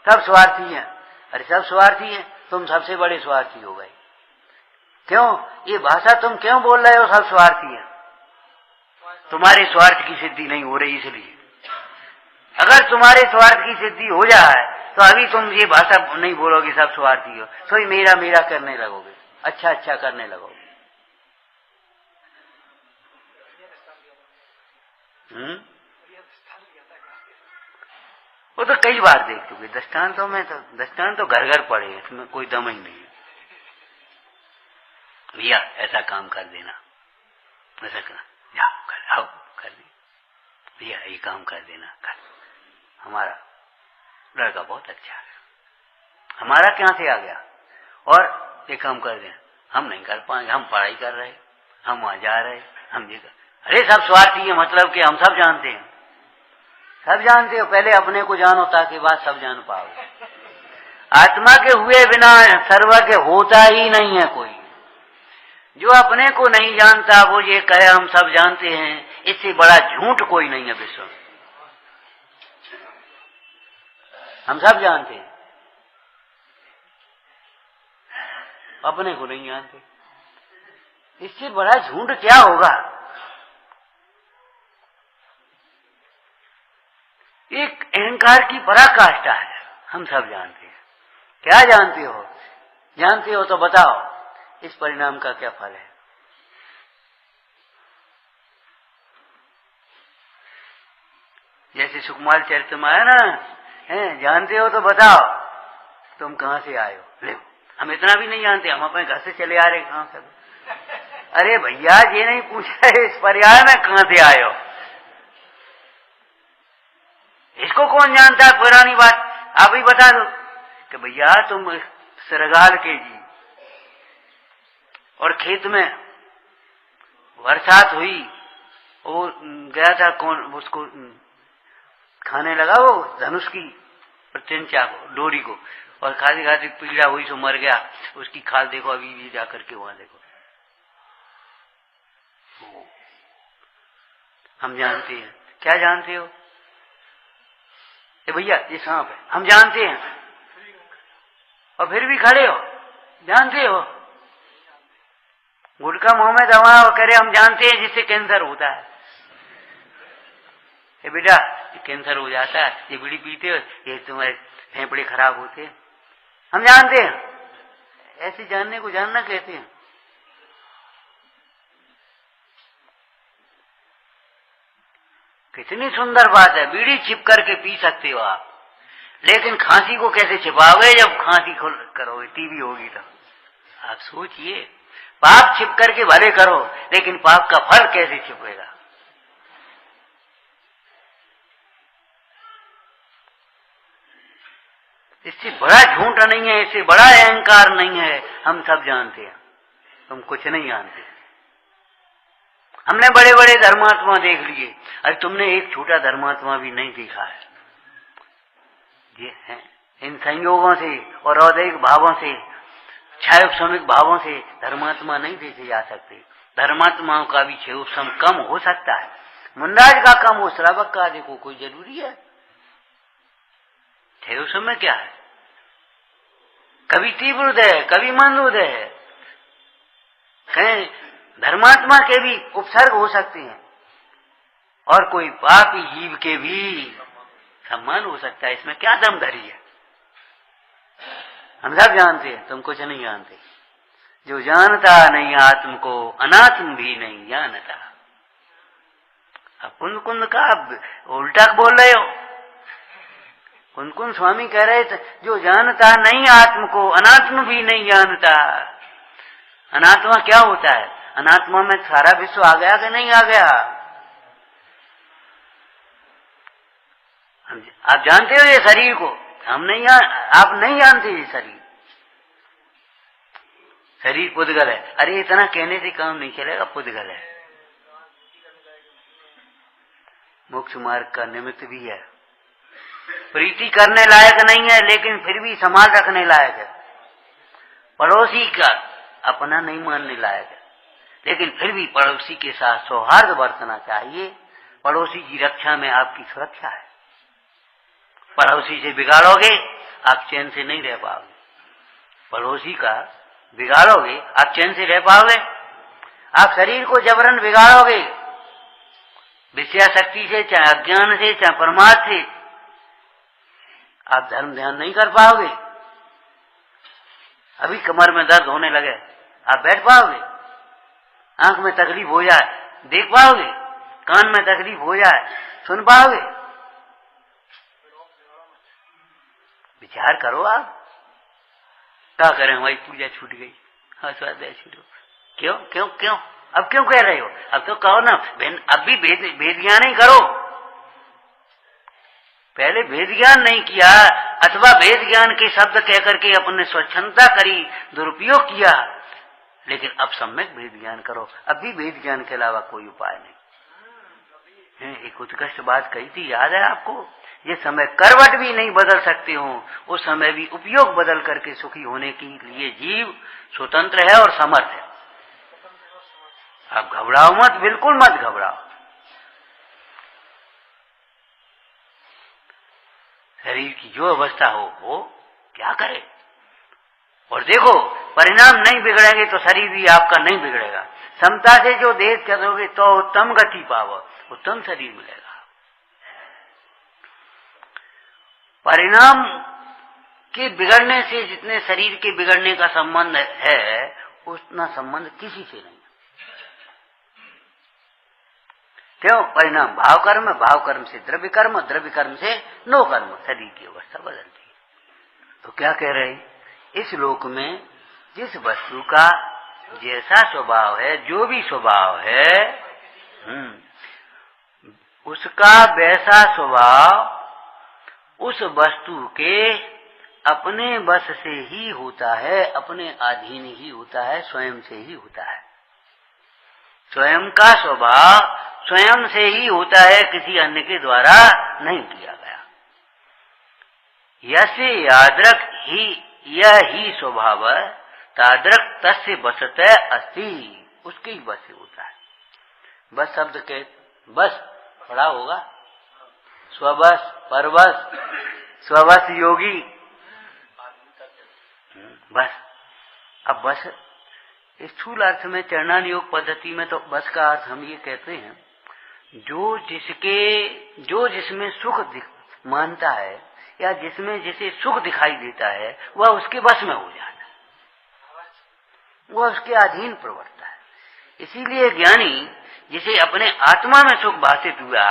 [SPEAKER 1] सब स्वार्थी हैं। अरे सब स्वार्थी हैं, तुम सबसे बड़े स्वार्थी हो गए। क्यों ये भाषा तुम क्यों बोल रहे हो? सब स्वार्थी हैं। तुम्हारे स्वार्थ की सिद्धि नहीं हो रही, इसलिए। अगर तुम्हारे स्वार्थ की सिद्धि हो जाए तो अभी तुम ये भाषा नहीं बोलोगे सब स्वार्थी हो, तो मेरा मेरा करने लगोगे, अच्छा अच्छा करने लगोगे। वो तो कई बार देख चुके दृष्टांतों में। तो दृष्टांत तो घर घर पड़े हैं, इसमें कोई दम ही नहीं है। भैया ऐसा काम कर देना, ऐसा करना, जाओ कर आओ कर दे। भैया ये काम कर देना, कर। हमारा लड़का बहुत अच्छा है, हमारा क्या से आ गया, और ये काम कर देना। हम नहीं कर पाएंगे, हम पढ़ाई कर रहे, हम वहां जा रहे, हम ये कर। अरे सब स्वार्थी है, मतलब कि हम सब जानते हैं। सब जानते हो, पहले अपने को जानो ताकि बात सब जान पाओ। आत्मा के हुए बिना सर्वज्ञ होता ही नहीं है कोई। जो अपने को नहीं जानता वो ये कहे हम सब जानते हैं, इससे बड़ा झूठ कोई नहीं है विश्व में। हम सब जानते हैं, अपने को नहीं जानते। इससे बड़ा झूठ क्या होगा? एक अहंकार की पराकाष्ठा है। हम सब जानते हैं। क्या जानते हो? जानते हो तो बताओ इस परिणाम का क्या फल है? जैसे सुकुमार चरित्र में आया ना, जानते हो तो बताओ तुम कहां से आए हो। ले, हम इतना भी नहीं जानते, हम अपने घर से चले आ रहे, कहां से? अरे भैया ये नहीं पूछ रहे इस पर्याय में कहां से आए हो। इसको कौन जानता है? पुरानी बात आप ही बता दो कि भैया तुम सरगाल के जी और खेत में बरसात हुई, वो गया था कौन उसको खाने लगा वो धनुष की प्रत्यंचा को, डोरी को, और खाते खाते पीड़ा हुई सो मर गया। उसकी खाल देखो अभी भी जाकर के वहां देखो। हम जानते हैं। क्या जानते हो? भैया ये सांप है, हम जानते हैं, और फिर भी खड़े हो, जानते हो। गुटखा मुंह में दबा और कह रहे हम जानते हैं जिससे कैंसर होता है। बेटा ये कैंसर हो जाता है, ये बीड़ी पीते हो, ये तुम्हारे फेफड़े खराब होते हैं, हम जानते हैं। ऐसे जानने को जानना कहते हैं। कितनी सुंदर बात है, बीड़ी छिप करके पी सकते हो आप, लेकिन खांसी को कैसे छिपाओगे? जब खांसी करोगे, टीबी होगी तो। आप सोचिए, पाप छिप करके भले करो, लेकिन पाप का फल कैसे छिपेगा? इससे बड़ा झूठ नहीं है, इससे बड़ा अहंकार नहीं है। हम सब जानते हैं, तुम कुछ नहीं जानते। हमने बड़े बड़े धर्मात्मा देख लिए, अरे तुमने एक छोटा धर्मात्मा भी नहीं देखा है। ये है इन संयोगों से और औदैहिक भावों से, क्षयोपशमिक भावों से धर्मात्मा नहीं देखे जा सकते। धर्मात्माओं का भी क्षयोपशम कम हो सकता है, मुंडाज का कम हो, श्रावक का देखो, कोई जरूरी है? क्षयोपशम में क्या है? कभी तीव्र उदय, कभी मंद उदय है। कहीं धर्मात्मा के भी उपसर्ग हो सकते हैं, और कोई पापी जीव के भी सम्मान हो सकता है। इसमें क्या दमधरी है? हम सब जानते हैं, तुम कुछ नहीं जानते। जो जानता नहीं आत्म को, अनात्म भी नहीं जानता। अब कुंद कुंद का उल्टा बोल रहे हो। कुंद कुंद स्वामी कह रहे थे, जो जानता नहीं आत्म को, अनात्म भी नहीं जानता। अनात्मा क्या होता है? अनात्मा में सारा विश्व आ गया कि नहीं आ गया? आप जानते हो ये शरीर को, हम नहीं, आप नहीं जानते ये शरीर। शरीर पुद्गल है। अरे इतना कहने से काम नहीं चलेगा, पुद्गल है। मोक्ष मार्ग का निमित्त भी है, प्रीति करने लायक नहीं है, लेकिन फिर भी संभाल रखने लायक है। पड़ोसी का अपना नहीं मानने लायक है, लेकिन फिर भी पड़ोसी के साथ सौहार्द बरतना चाहिए। पड़ोसी की रक्षा में आपकी सुरक्षा है। पड़ोसी से बिगाड़ोगे, आप चैन से नहीं रह पाओगे। पड़ोसी का बिगाड़ोगे, आप चैन से रह पाओगे? आप शरीर को जबरन बिगाड़ोगे, विषयाशक्ति से, चाहे अज्ञान से, चाहे प्रमाद से, आप धर्म ध्यान नहीं कर पाओगे। अभी कमर में दर्द होने लगे, आप बैठ पाओगे? आंख में तकलीफ हो जाए, देख पाओगे? कान में तकलीफ हो जाए, सुन पाओगे? विचार करो आप। क्या करें, हमारी पूजा छूट गई, हाँ स्वाध्याय छूट। क्यों क्यों क्यों? अब क्यों कह रहे हो? अब तो कहो ना, अब भी वेद ज्ञान ही करो। पहले वेद ज्ञान नहीं किया, अथवा वेद ज्ञान के शब्द कहकर के अपने स्वच्छंदता करी, दुरुपयोग किया, लेकिन अब सम्यक वेद ज्ञान करो। अब भी वेद ज्ञान के अलावा कोई उपाय नहीं। एक उत्कृष्ट बात कही थी, याद है आपको? ये समय करवट भी नहीं बदल सकते हो, उस समय भी उपयोग बदल करके सुखी होने के लिए जीव स्वतंत्र है और समर्थ है। आप घबराओ मत, बिल्कुल मत घबराओ। शरीर की जो अवस्था हो क्या करे, और देखो परिणाम नहीं बिगड़ेंगे तो शरीर भी आपका नहीं बिगड़ेगा। समता से जो देश करोगे तो उत्तम गति पाओ, उत्तम शरीर मिलेगा। परिणाम के बिगड़ने से जितने शरीर के बिगड़ने का संबंध है, उतना संबंध किसी से नहीं। क्यों? परिणाम भाव कर्म, भाव कर्म से द्रव्य कर्म, द्रव्य कर्म से नो कर्म, शरीर की अवस्था बदलती है। तो क्या कह रहे हैं? इस लोक में जिस वस्तु का जैसा स्वभाव है, जो भी स्वभाव है, उसका वैसा स्वभाव उस वस्तु के अपने वश से ही होता है, अपने अधीन ही होता है, स्वयं से ही होता है। स्वयं का स्वभाव स्वयं से ही होता है, किसी अन्य के द्वारा नहीं किया गया। यस्य यादृक् ही यह ही स्वभाव तादृक् तस्य बसते अस्ति, उसके ही बस से होता है। बस शब्द के बस पढ़ा होगा, स्वबस, परबस, स्वबस योगी, बस। अब बस स्थूल अर्थ में चरणान योग पद्धति में तो बस का अर्थ हम ये कहते हैं, जो जिसमें सुख मानता है या जिसमें जिसे सुख दिखाई देता है वह उसके बस में हो जाता है, वह उसके अधीन प्रवर्तता है। इसीलिए ज्ञानी जिसे अपने आत्मा में सुख भाषित हुआ,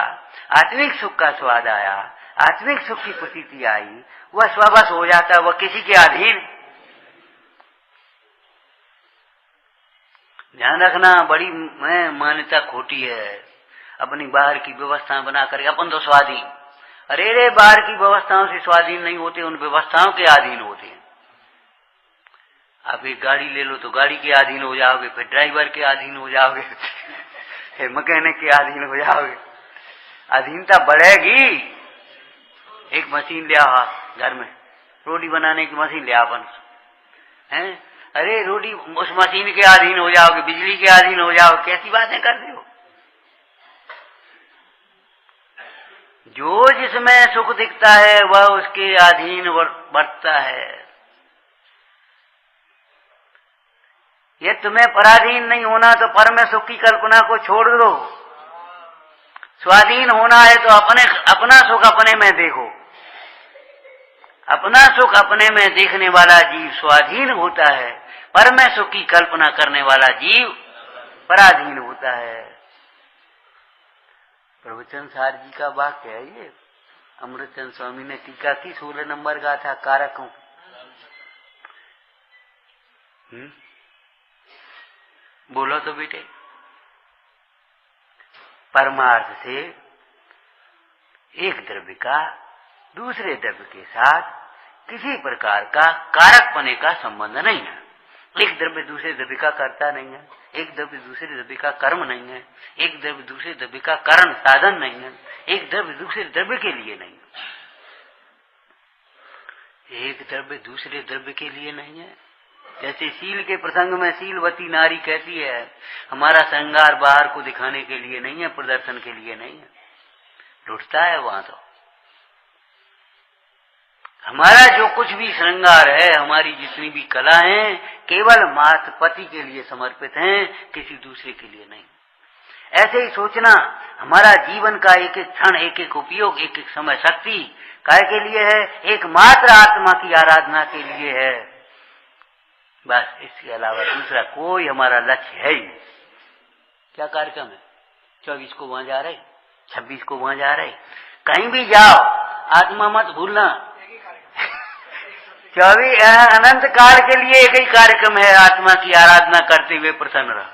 [SPEAKER 1] आत्मिक सुख का स्वाद आया, आत्मिक सुख की प्रतीति आई, वह स्वबस हो जाता है, वह किसी के अधीन। ध्यान रखना, बड़ी मान्यता खोटी है अपनी बाहर की व्यवस्था बना कर अपन तो स्वाधीन। अरे रे, बाहर की व्यवस्थाओं से स्वाधीन नहीं होते, उन व्यवस्थाओं के अधीन होते हैं। आप एक गाड़ी ले लो तो गाड़ी के अधीन हो जाओगे, फिर ड्राइवर के अधीन हो जाओगे, फिर मैकेनिक के अधीन हो जाओगे। अधीनता बढ़ेगी। एक मशीन ले आओ घर में, रोटी बनाने की मशीन ले आओ अपन, हैं? अरे रोटी उस मशीन के अधीन हो जाओगे, बिजली के अधीन हो जाओगे, कैसी बातें करते हो। जो जिसमें सुख दिखता है वह उसके अधीन बरतता है। ये तुम्हें पराधीन नहीं होना तो पर में सुख की कल्पना को छोड़ दो। स्वाधीन होना है तो अपना सुख अपने में देखो। अपना सुख अपने में देखने वाला जीव स्वाधीन होता है, पर में सुख की कल्पना करने वाला जीव पराधीन होता है। प्रवचन सार जी का वाक्य है ये। अमृतचंद स्वामी ने टीका की 16 नंबर का था कारकों। बोलो तो बेटे। परमार्थ से एक द्रव्य का दूसरे द्रव्य के साथ किसी प्रकार का कारक पने का संबंध नहीं है। एक द्रव्य दूसरे द्रव्य का कर्ता नहीं है, एक द्रव्य दूसरे द्रव्य का कर्म नहीं है, एक द्रव्य दूसरे द्रव्य का कारण साधन नहीं है, एक द्रव्य दूसरे द्रव्य के लिए नहीं है। एक द्रव्य दूसरे द्रव्य के लिए नहीं है। जैसे शील के प्रसंग में शीलवती नारी कहती है, हमारा श्रृंगार बाहर को दिखाने के लिए नहीं है, प्रदर्शन के लिए नहीं है। लुटता है वहां तो। हमारा जो कुछ भी श्रृंगार है, हमारी जितनी भी कला है, केवल मात्र पति के लिए समर्पित हैं, किसी दूसरे के लिए नहीं। ऐसे ही सोचना, हमारा जीवन का एक एक क्षण, एक एक उपयोग, एक एक समय शक्ति काय के लिए है? एकमात्र आत्मा की आराधना के लिए है। बस इसके अलावा दूसरा कोई हमारा लक्ष्य है ही नहीं। क्या कार्यक्रम है? 24 को वहां जा रहे, 26 को वहां जा रहे, कहीं भी जाओ आत्मा मत भूलना। 24 अनंत काल के लिए एक ही कार्यक्रम है, आत्मा की आराधना करते हुए प्रसन्न रहो।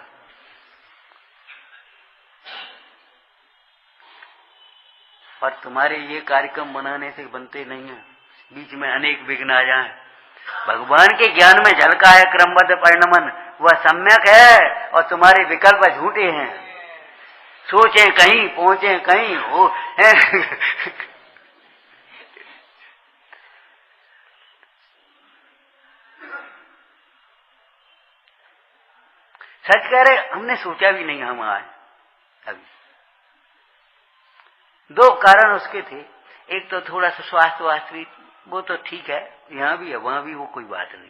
[SPEAKER 1] और तुम्हारे ये कार्यक्रम बनाने से बनते नहीं है, बीच में अनेक विघ्न आ जाए। भगवान के ज्ञान में झलका है क्रमबद्ध परिणमन, वह सम्यक है और तुम्हारे विकल्प झूठे हैं। सोचे कहीं, पहुंचे कहीं हो सच कह रहे, हमने सोचा भी नहीं हम आए अभी। 2 कारण उसके थे। एक तो थोड़ा सा स्वास्थ्य वास्तविक, वो तो ठीक है, यहाँ भी है वहां भी, वो कोई बात नहीं।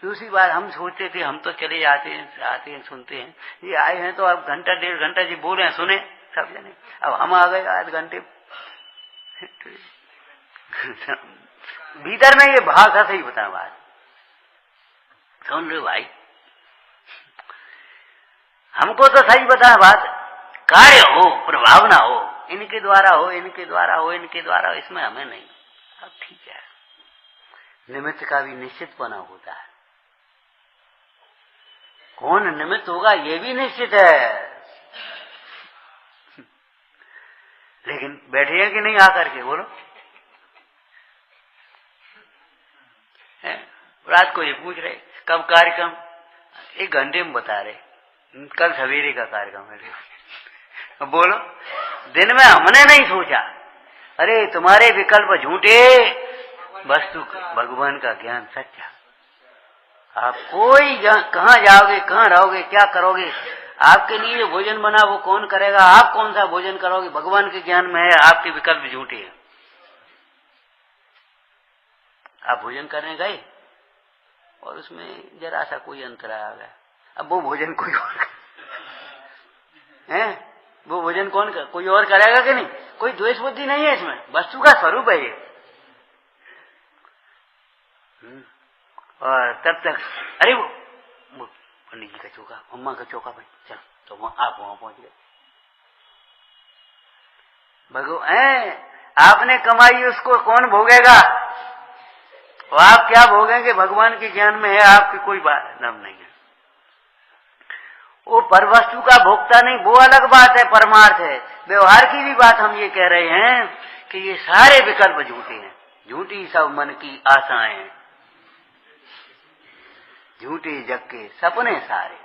[SPEAKER 1] दूसरी बात, हम सोचते थे हम तो चले जाते हैं, आते हैं, सुनते हैं, ये आए हैं तो अब घंटा 1.5 घंटा जी बोले हैं, सुने सब जने। अब हम आ गए आध घंटे भीतर में ये भाव था। सही बता बात, सुन रहे भाई, हमको तो सही बता बात, कार्य हो, प्रभावना हो, इनके द्वारा हो, इनके द्वारा हो, इनके द्वारा हो, इसमें हमें नहीं। अब ठीक है, निमित्त का भी निश्चित बना होता है। कौन निमित्त होगा ये भी निश्चित है, लेकिन बैठे हैं कि नहीं आकर के बोलो। रात को ये पूछ रहे कब कार्यक्रम, 1 घंटे में बता रहे, कल सवेरे का कार्यक्रम है। बोलो, दिन में हमने नहीं सोचा, अरे तुम्हारे विकल्प झूठे, वस्तु भगवान का ज्ञान सच्चा। आप कोई कहाँ जाओगे, कहाँ रहोगे, क्या करोगे, आपके लिए जो भोजन बना वो कौन करेगा, आप कौन सा भोजन करोगे, भगवान के ज्ञान में है, आपके विकल्प झूठे हैं। आप भोजन करने गए और उसमें जरा सा कोई अंतर आ गया, अब वो भोजन कोई और है, वो भोजन कौन कर, कोई और करेगा कि नहीं, कोई द्वेष बुद्धि नहीं है इसमें, वस्तु का स्वरूप है ये। और तब तक अरे वो पंडित जी का चौका, अम्मा का चौका भाई, चल तो आप वहां पहुंच गए। भगवान आपने कमाई उसको कौन भोगेगा, और आप क्या भोगेंगे, भगवान के ज्ञान में है, आपकी कोई बात नाम नहीं है। वो पर वस्तु का भोगता नहीं, वो अलग बात है, परमार्थ है। व्यवहार की भी बात हम ये कह रहे हैं कि ये सारे विकल्प झूठे हैं, झूठी सब मन की आशाएं हैं, झूठे जग के सपने सारे,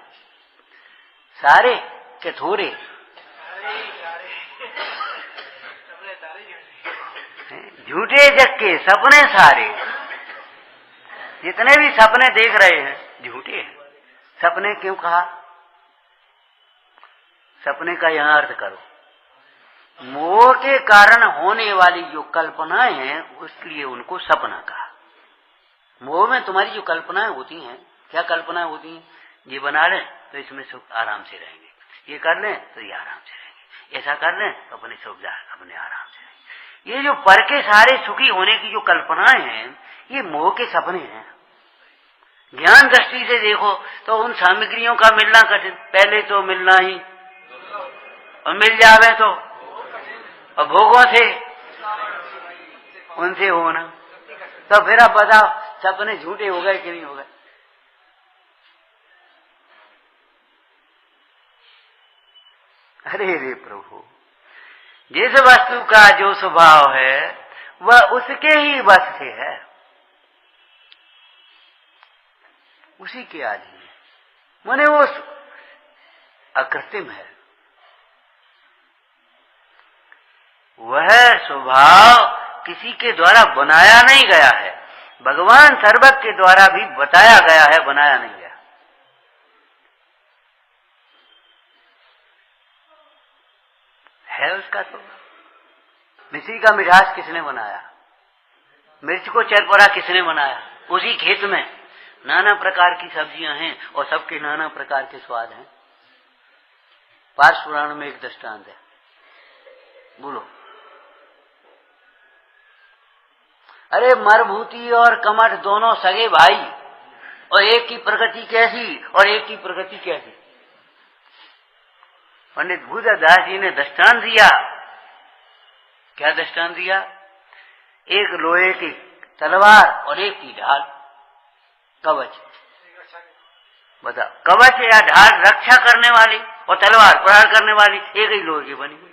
[SPEAKER 1] सारे के थोड़े, झूठे जग के सपने सारे, जितने भी सपने देख रहे हैं झूठे हैं। सपने क्यों कहा, सपने का यहां अर्थ करो, मोह के कारण होने वाली जो कल्पनाएं हैं उसके लिए उनको सपना कहा। मोह में तुम्हारी जो कल्पनाएं होती हैं, क्या कल्पनाएं होती हैं, ये बना लें तो इसमें सुख आराम से रहेंगे, ये कर लें तो ये आराम से रहेंगे, ऐसा कर लें तो अपने सुविधा अपने आराम से रहेंगे। ये जो पर के सारे सुखी होने की जो कल्पनाएं हैं ये मोह के सपने हैं। ज्ञान दृष्टि से देखो तो उन सामग्रियों का मिलना कठिन, पहले तो मिलना ही, और मिल जावे तो, और भोगों से उनसे होना, तो फिर अब बताओ सपने झूठे हो गए कि नहीं हो गए। अरे रे प्रभु, जिस वस्तु का जो स्वभाव है वह उसके ही वश से है, उसी के अधीन है, माने वो अकृत्रिम है, वह स्वभाव किसी के द्वारा बनाया नहीं गया है, भगवान सर्वज्ञ के द्वारा भी बताया गया है, बनाया नहीं गया है उसका स्वभाव। मिश्री का मिठास किसने बनाया, मिर्च को चरपरा किसने बनाया, उसी खेत में नाना प्रकार की सब्जियां हैं और सबके नाना प्रकार के स्वाद हैं। पार्श पुराण में एक दृष्टांत है, बोलो। अरे मरभूति और कमठ दोनों सगे भाई, और एक की प्रकृति कैसी और एक की प्रकृति कैसी। पंडित भूदास जी ने दृष्टांत दिया, क्या दृष्टांत दिया, एक लोहे की तलवार और एक की ढाल, कवच। बताओ, कवच या ढाल रक्षा करने वाली और तलवार प्रहार करने वाली एक ही लोहे की बनी हुई।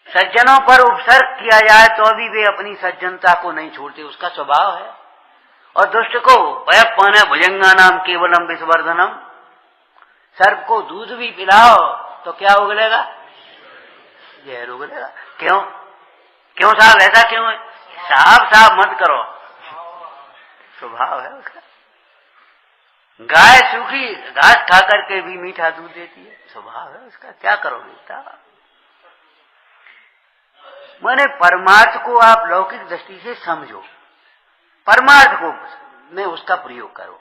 [SPEAKER 1] सज्जनों पर उपसर्ग किया जाए तो भी वे अपनी सज्जनता को नहीं छोड़ते, उसका स्वभाव है। और दुष्ट को वयपान भुजंगा नाम केवलम विषवर्धनम, सर्प को दूध भी पिलाओ तो क्या उगलेगा, जहर उगलेगा। क्यों, क्यों साहब, ऐसा क्यों है, साहब साहब मत करो, स्वभाव है उसका। गाय सूखी घास खा करके भी मीठा दूध देती है, स्वभाव है उसका, क्या करोगे साहब। माने परमार्थ को आप लौकिक दृष्टि से समझो, परमार्थ को में उसका प्रयोग करो।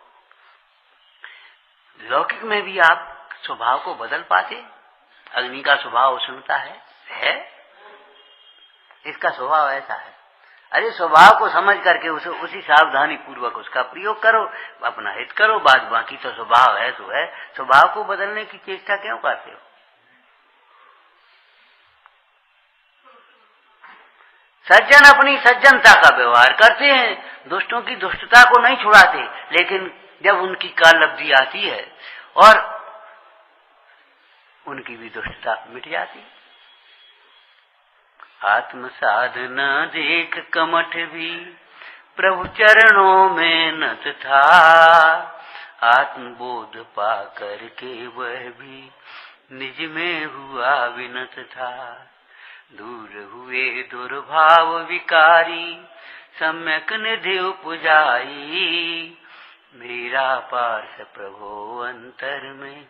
[SPEAKER 1] लौकिक में भी आप स्वभाव को बदल पाते, अग्नि का स्वभाव उष्णता है? इसका स्वभाव ऐसा है। अरे स्वभाव को समझ करके उसी सावधानी पूर्वक उसका प्रयोग करो, अपना हित करो, बाद बाकी तो स्वभाव है तो है। स्वभाव को बदलने की चेष्टा क्यों करते हो। सज्जन अपनी सज्जनता का व्यवहार करते हैं, दुष्टों की दुष्टता को नहीं छुड़ाते, लेकिन जब उनकी कालब्धि आती है और उनकी भी दुष्टता मिट जाती। आत्म साधना देख कमठ भी प्रभु चरणों में नत था, आत्मबोध पा करके वह भी निज में हुआ विनत था। दूर हुए दुर्भाव विकारी, सम्यक निधि उपजाई। मेरा पार्थ प्रभो अंतर में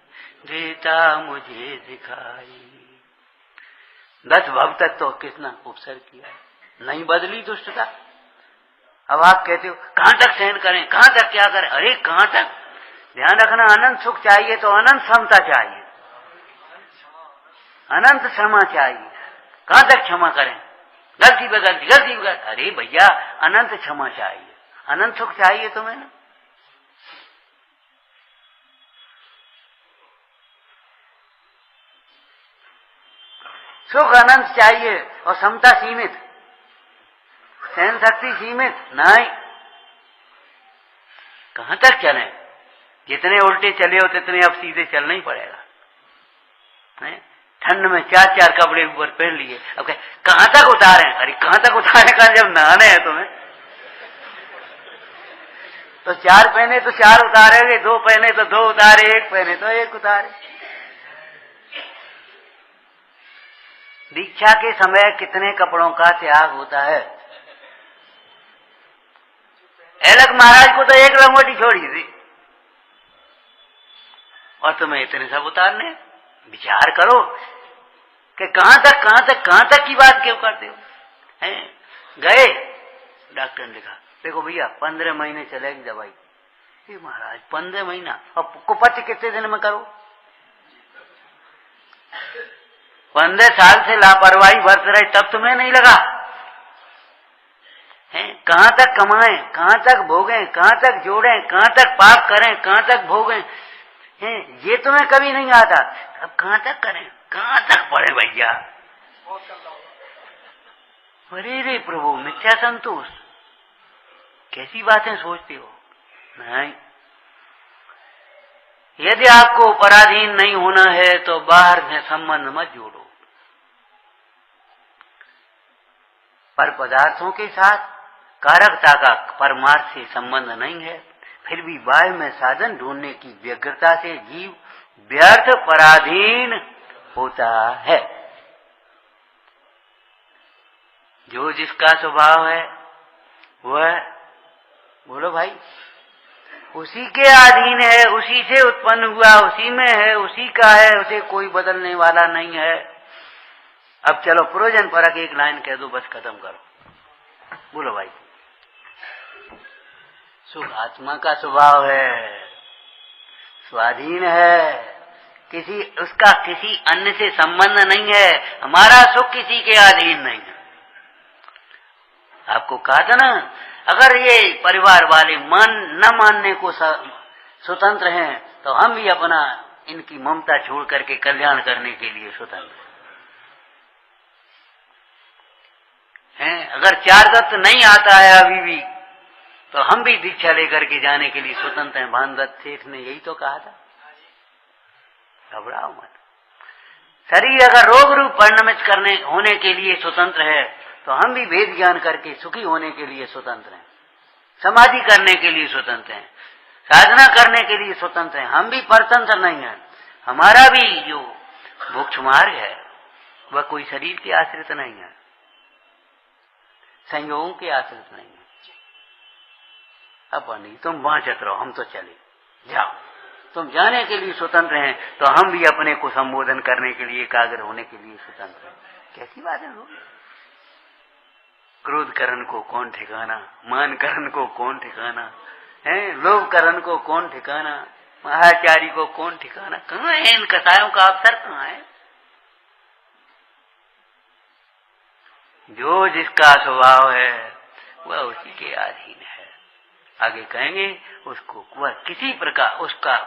[SPEAKER 1] देता मुझे दिखाई। 10 भव तक तो कितना उपसर्ग किया, नहीं बदली दुष्टता। अब आप कहते हो कहां तक सहन करें, कहां तक क्या करें? अरे कहां तक? ध्यान रखना, अनंत सुख चाहिए तो अनंत समता चाहिए, अनंत क्षमा चाहिए। कहां तक क्षमा करें? गलती पे गलती, गलती पे गलती। अरे भैया अनंत क्षमा चाहिए, अनंत सुख चाहिए तुम्हें ना। सुख अनंत चाहिए और समता सीमित, सहन शक्ति सीमित नहीं। कहां तक चलें? जितने उल्टे चले हो तितने अब सीधे चलना ही पड़ेगा। ठंड में 4 कपड़े ऊपर पहन लिए, अब कहां तक उतारें? अरे कहां तक उतारे का, जब नहाने हैं तुम्हें तो 4 पहने तो 4 उतारेंगे, 2 पहने तो 2 उतारे, 1 पहने तो 1 उतारे। दीक्षा के समय कितने कपड़ों का त्याग होता है। ऐलक महाराज को तो 1 लंगोटी छोड़ी थी और तुम्हें इतने सब उतारने। विचार करो कि कहां तक की बात क्यों करते हो? गए डॉक्टर ने लिखा, देखो भैया 15 महीने चलेगी दवाई। ये महाराज 15 महीना, अब कुपथ कितने दिन में करो? 15 साल से लापरवाही बरत रहे, तब तुम्हें नहीं लगा? कहां तक कमाएं, कहां तक भोगें, कहां तक जोड़ें, कहां तक पाप करें, कहां तक भोगें, ये तुम्हें कभी नहीं आता। अब कहां तक करें, कहां तक पढ़े भैया? अरे रे प्रभु, मिथ्या संतोष, कैसी बातें सोचते हो? नहीं, यदि आपको पराधीन नहीं होना है तो बाहर से संबंध मत जोड़ो। पर पदार्थों के साथ कारकता का परमार्थ से संबंध नहीं है, फिर भी बाह्य में साधन ढूंढने की व्यग्रता से जीव व्यर्थ पराधीन होता है। जो जिसका स्वभाव है वह, बोलो भाई, उसी के अधीन है, उसी से उत्पन्न हुआ, उसी में है, उसी का है, उसे कोई बदलने वाला नहीं है। अब चलो प्रयोजन परक 1 लाइन कह दो, बस खत्म करो। बोलो भाई। सुख आत्मा का स्वभाव है, स्वाधीन है, उसका किसी अन्य से संबंध नहीं है। हमारा सुख किसी के अधीन नहीं है। आपको कहा था ना, अगर ये परिवार वाले न मानने को स्वतंत्र हैं तो हम भी अपना इनकी ममता छोड़ करके कल्याण करने के लिए स्वतंत्र हैं। अगर 4 दत्त नहीं आता है अभी भी तो हम भी दीक्षा लेकर के जाने के लिए स्वतंत्र हैं। भानदत्त सेठ ने यही तो कहा था, घबराओ मत। शरीर अगर रोग रूप परिणमित होने के लिए स्वतंत्र है तो हम भी वेद ज्ञान करके सुखी होने के लिए स्वतंत्र हैं, समाधि करने के लिए स्वतंत्र हैं, साधना करने के लिए स्वतंत्र हैं। हम भी परतंत्र नहीं हैं। हमारा भी जो मोक्ष मार्ग है वह कोई शरीर के आश्रित नहीं है, संयोगों के आश्रित नहीं है। अब नहीं, तुम वांछित रहो, हम तो चले जाओ। तुम जाने के लिए स्वतंत्र हैं तो हम भी अपने को संबोधन करने के लिए, एकाग्र होने के लिए स्वतंत्र हैं। कैसी बात है लोग? क्रोध करण को कौन ठिकाना, मान करण को कौन ठिकाना है, लोभ करण को कौन ठिकाना, महाचारी को कौन ठिकाना? कहाँ है इन कसायों का अवसर? कहाँ है? जो जिसका स्वभाव है वह उसी के अधीन है। आगे कहेंगे उसको वह किसी प्रकार, उसका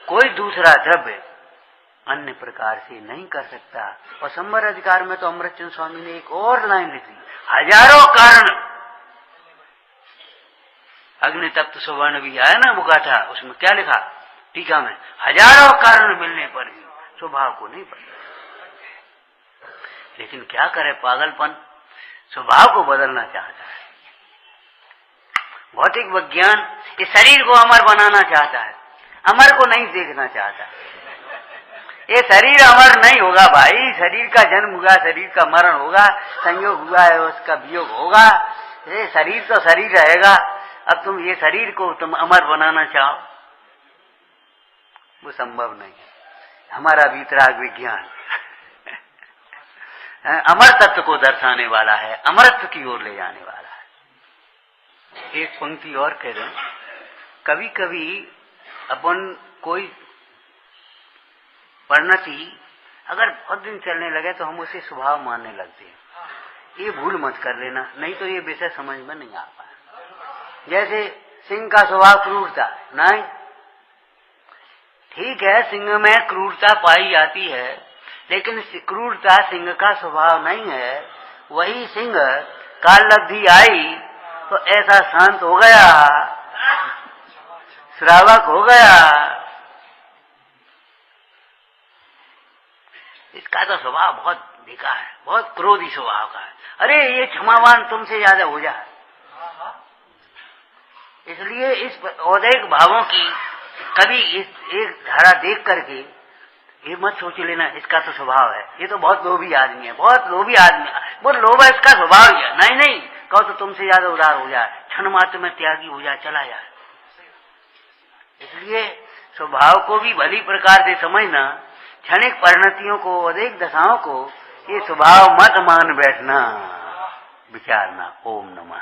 [SPEAKER 1] कोई दूसरा द्रव्य अन्य प्रकार से नहीं कर सकता। और संवर अधिकार में तो अमृतचंद स्वामी ने एक और लाइन लिखी, हजारों कारण। अग्नि तप्त सुवर्ण भी आया ना वो गाथा, उसमें क्या लिखा टीका में? हजारों कारण मिलने पर भी स्वभाव को नहीं बदला। लेकिन क्या करे, पागलपन स्वभाव को बदलना चाहता है। भौतिक विज्ञान इस शरीर को अमर बनाना चाहता है, अमर को नहीं देखना चाहता। ये शरीर अमर नहीं होगा भाई, शरीर का जन्म हुआ, शरीर का मरण होगा, संयोग हुआ है उसका वियोग होगा, ये शरीर तो शरीर रहेगा। अब तुम ये शरीर को तुम अमर बनाना चाहो, वो संभव नहीं है। हमारा वीतराग विज्ञान अमर तत्व को दर्शाने वाला है, अमरत्व की ओर ले जाने वाला है। एक पंक्ति और कह दें, कभी कभी अपन कोई परिणति अगर बहुत दिन चलने लगे तो हम उसे स्वभाव मानने लगते हैं। ये भूल मत कर लेना, नहीं तो ये विषय समझ में नहीं आ पाए। जैसे सिंह का स्वभाव क्रूरता नहीं, ठीक है, सिंह में क्रूरता पाई जाती है, लेकिन क्रूरता सिंह का स्वभाव नहीं है। वही सिंह काल लब्धि आई तो ऐसा शांत हो गया, श्रावक हो गया। इसका तो स्वभाव बहुत बेकार है, बहुत क्रोधी स्वभाव का है। अरे ये क्षमावान तुमसे ज्यादा हो जाए। इसलिए इस औदैहिक भावों की कभी इस एक धारा देख करके ये मत सोच लेना इसका तो स्वभाव है, ये तो बहुत लोभी आदमी है, बहुत लोभी आदमी है, बहुत लोभ है, इसका स्वभाव ही है। नहीं नहीं, कहो तो तुमसे ज्यादा उदार हो जाए, क्षण मात्र में त्यागी हो जाए, चला जाए। इसलिए स्वभाव को भी भली प्रकार से समझना, क्षणिक परिणतियों को, अनेक दशाओं को ये स्वभाव मत मान बैठना, विचारना। ओम नमः।